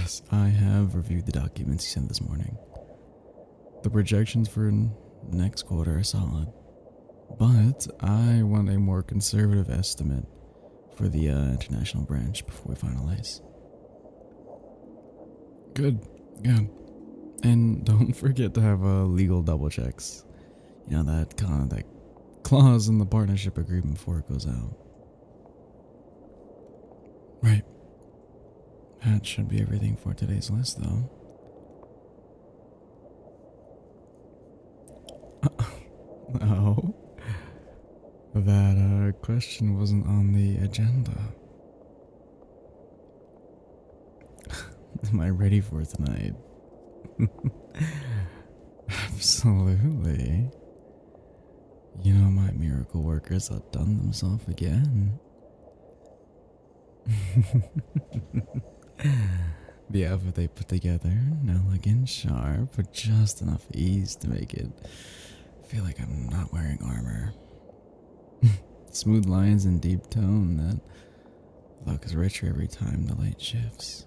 Yes, I have reviewed the documents you sent this morning. The projections for next quarter are solid, but I want a more conservative estimate for the international branch before we finalize. Good, good. And don't forget to have legal double checks. You know, that clause in the partnership agreement before it goes out. Right. That should be everything for today's list, though. No. That question wasn't on the agenda. Am I ready for tonight? Absolutely. You know, my miracle workers outdone themselves again. The outfit they put together, elegant, sharp, with just enough ease to make it feel like I'm not wearing armor. Smooth lines and deep tone that look is richer every time the light shifts.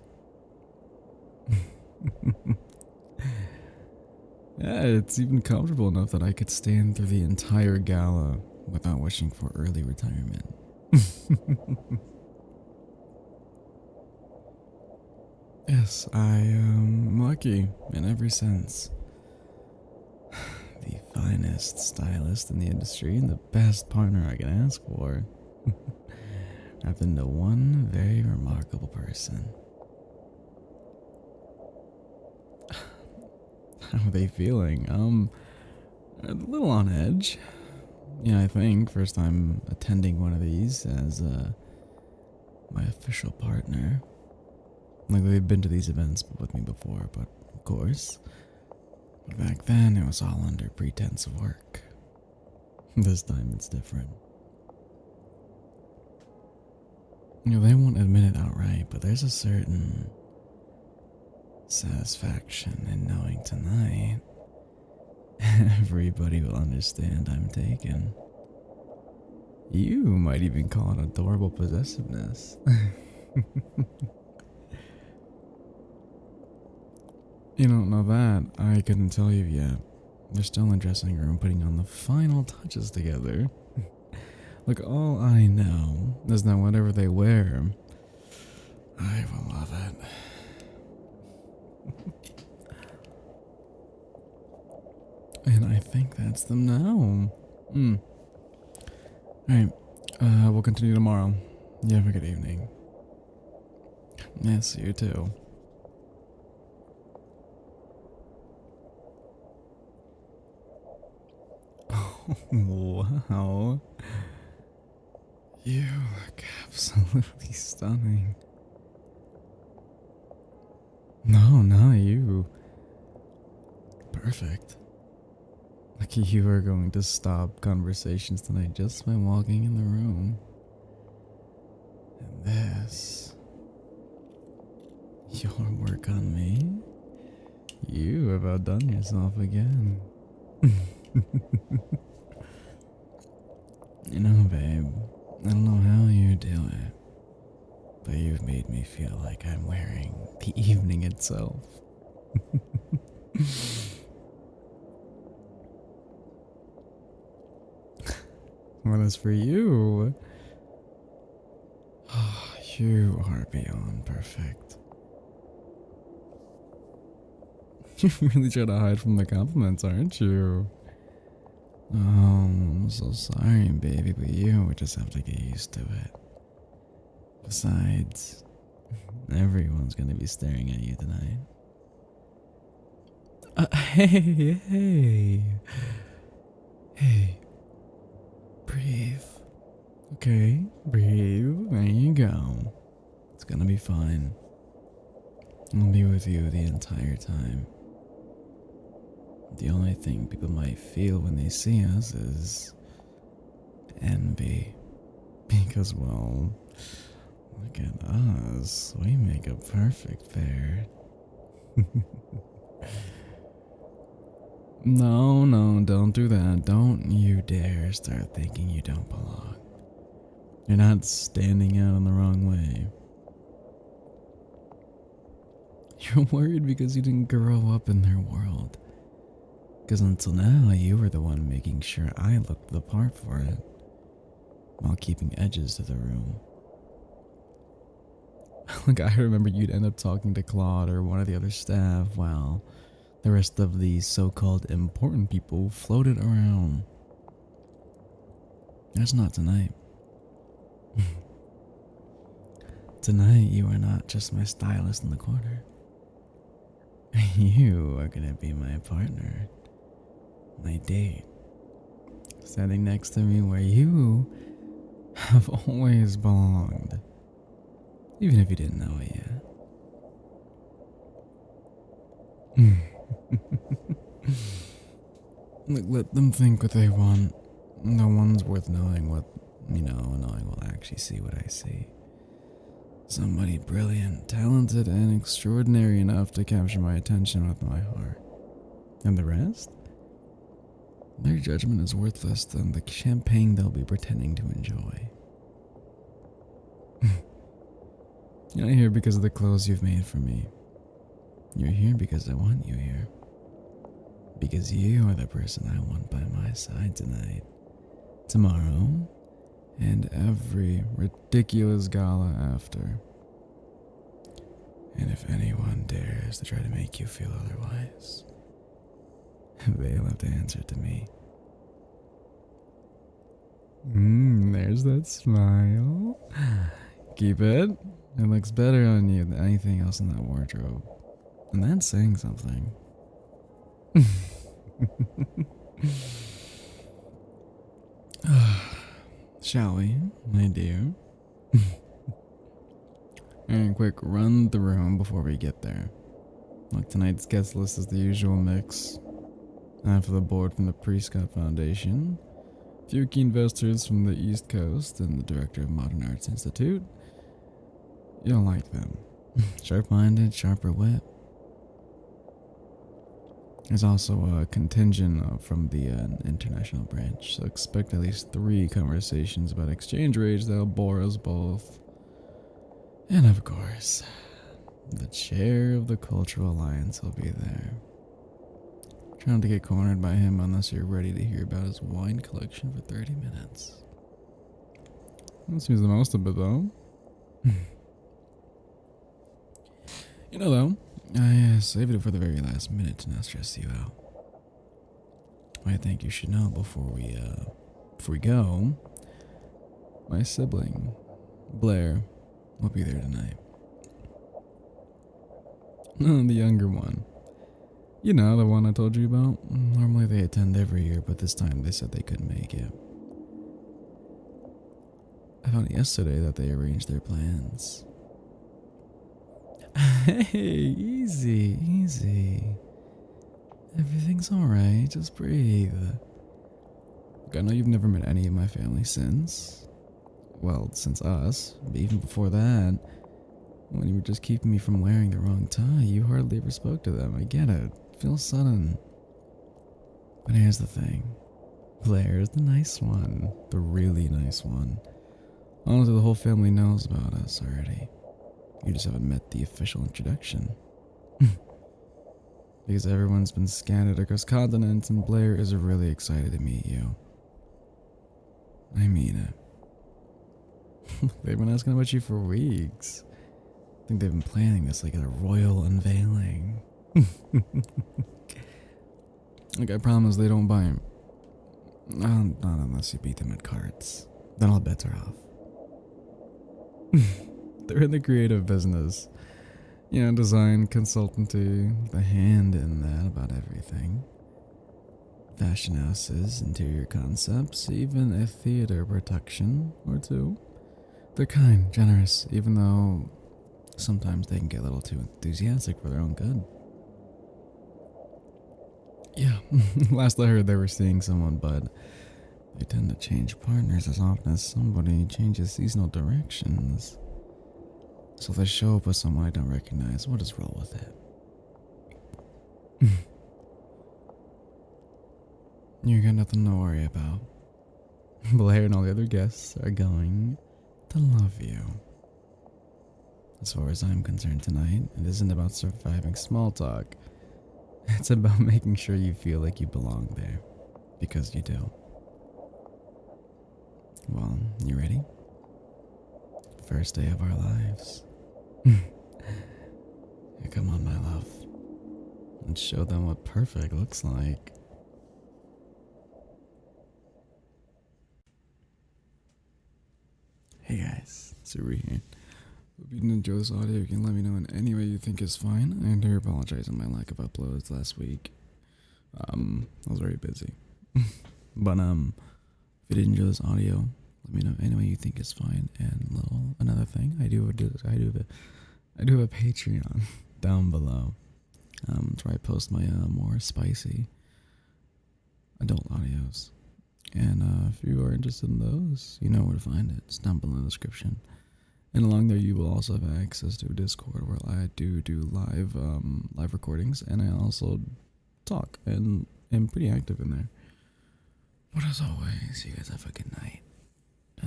Yeah, it's even comfortable enough that I could stand through the entire gala without wishing for early retirement. Yes, I am lucky in every sense. The finest stylist in the industry and the best partner I can ask for. Wrapped into one very remarkable person. How are they feeling? A little on edge. Yeah, I think first time attending one of these as my official partner. Like they've been to these events with me before, but of course, back then it was all under pretense of work. This time it's different. You know, they won't admit it outright, but there's a certain satisfaction in knowing tonight everybody will understand I'm taken. You might even call it adorable possessiveness. You don't know that. I couldn't tell you yet. They're still in the dressing room putting on the final touches together. Look, all I know is that whatever they wear, I will love it. And I think that's them now. Alright, we'll continue tomorrow. You have a good evening. Yes, you too. Wow. You look absolutely stunning. No, not you. Perfect. Like you are going to stop conversations tonight just by walking in the room. And this, your work on me, you have outdone yourself again. You know, babe, I don't know how you do it, but you've made me feel like I'm wearing the evening itself. Well, as for you, you are beyond perfect. You really try to hide from the compliments, aren't you? Oh, I'm so sorry, baby, but you would just have to get used to it. Besides, everyone's gonna be staring at you tonight. Hey. Breathe. Okay, breathe. There you go. It's gonna be fine. I'll be with you the entire time. The only thing people might feel when they see us is envy. Because, well, look at us. We make a perfect pair. No, don't do that. Don't you dare start thinking you don't belong. You're not standing out in the wrong way. You're worried because you didn't grow up in their world. Because until now, you were the one making sure I looked the part for it, while keeping edges to the room. Look, I remember you'd end up talking to Claude or one of the other staff while the rest of the so-called important people floated around. That's not tonight. Tonight, you are not just my stylist in the corner. You are gonna be my partner, my date, standing next to me where you have always belonged, even if you didn't know it yet. Look, let them think what they want. No one's worth knowing what, knowing will actually see what I see. Somebody brilliant, talented, and extraordinary enough to capture my attention with my heart. And the rest? Their judgment is worthless than the champagne they'll be pretending to enjoy. You're not here because of the clothes you've made for me. You're here because I want you here. Because you are the person I want by my side tonight, tomorrow, and every ridiculous gala after. And if anyone dares to try to make you feel otherwise, they'll have to answer to me. There's that smile. Keep it. It looks better on you than anything else in that wardrobe. And that's saying something. Shall we, my dear? And quick run the room before we get there. Look, tonight's guest list is the usual mix. Half of the board from the Prescott Foundation, a few key investors from the East Coast, and the director of Modern Arts Institute. You'll like them. Sharp-minded, sharper wit. There's also a contingent from the international branch, so expect at least 3 conversations about exchange rates that'll bore us both. And of course, the chair of the Cultural Alliance will be there. Try not to get cornered by him unless you're ready to hear about his wine collection for 30 minutes. Let's use the most of it, though. Though, I saved it for the very last minute to not stress you out. I think you should know before we go, my sibling, Blair, will be there tonight. The younger one. You know, the one I told you about? Normally they attend every year, but this time they said they couldn't make it. I found yesterday that they arranged their plans. Hey, easy. Everything's alright, just breathe. Look, I know you've never met any of my family since. Well, since us, but even before that, when you were just keeping me from wearing the wrong tie, you hardly ever spoke to them. I get it. Feels sudden. But here's the thing. Blair's the nice one. The really nice one. Honestly, the whole family knows about us already. You just haven't met the official introduction. Because everyone's been scattered across continents, and Blair is really excited to meet you. I mean it. They've been asking about you for weeks. I think they've been planning this like a royal unveiling. Like, I promise they don't buy him. Not unless you beat them at cards. Then all bets are off. They're in the creative business. Design, consultancy, the hand in that about everything. Fashion houses, interior concepts, even a theater production or 2. They're kind, generous, even though sometimes they can get a little too enthusiastic for their own good. Yeah, last I heard they were seeing someone, but they tend to change partners as often as somebody changes seasonal directions. So if they show up with someone I don't recognize, we'll just roll with it. You got nothing to worry about. Blair and all the other guests are going to love you. As far as I'm concerned tonight, it isn't about surviving small talk. It's about making sure you feel like you belong there. Because you do. Well, you ready? First day of our lives. Yeah, come on, my love. And show them what perfect looks like. Hey guys, Suri here. Hope you enjoy this audio. You can let me know in any way you think is fine. I do apologize on my lack of uploads last week. I was very busy. But if you did enjoy this audio, let me know any way you think is fine. And another thing, I do have a Patreon down below. That's where I post my more spicy adult audios. And if you are interested in those, you know where to find it. It's down below in the description. And along there, you will also have access to a Discord where I do live recordings, and I also talk and am pretty active in there. But as always, you guys have a good night.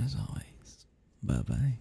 As always, bye bye.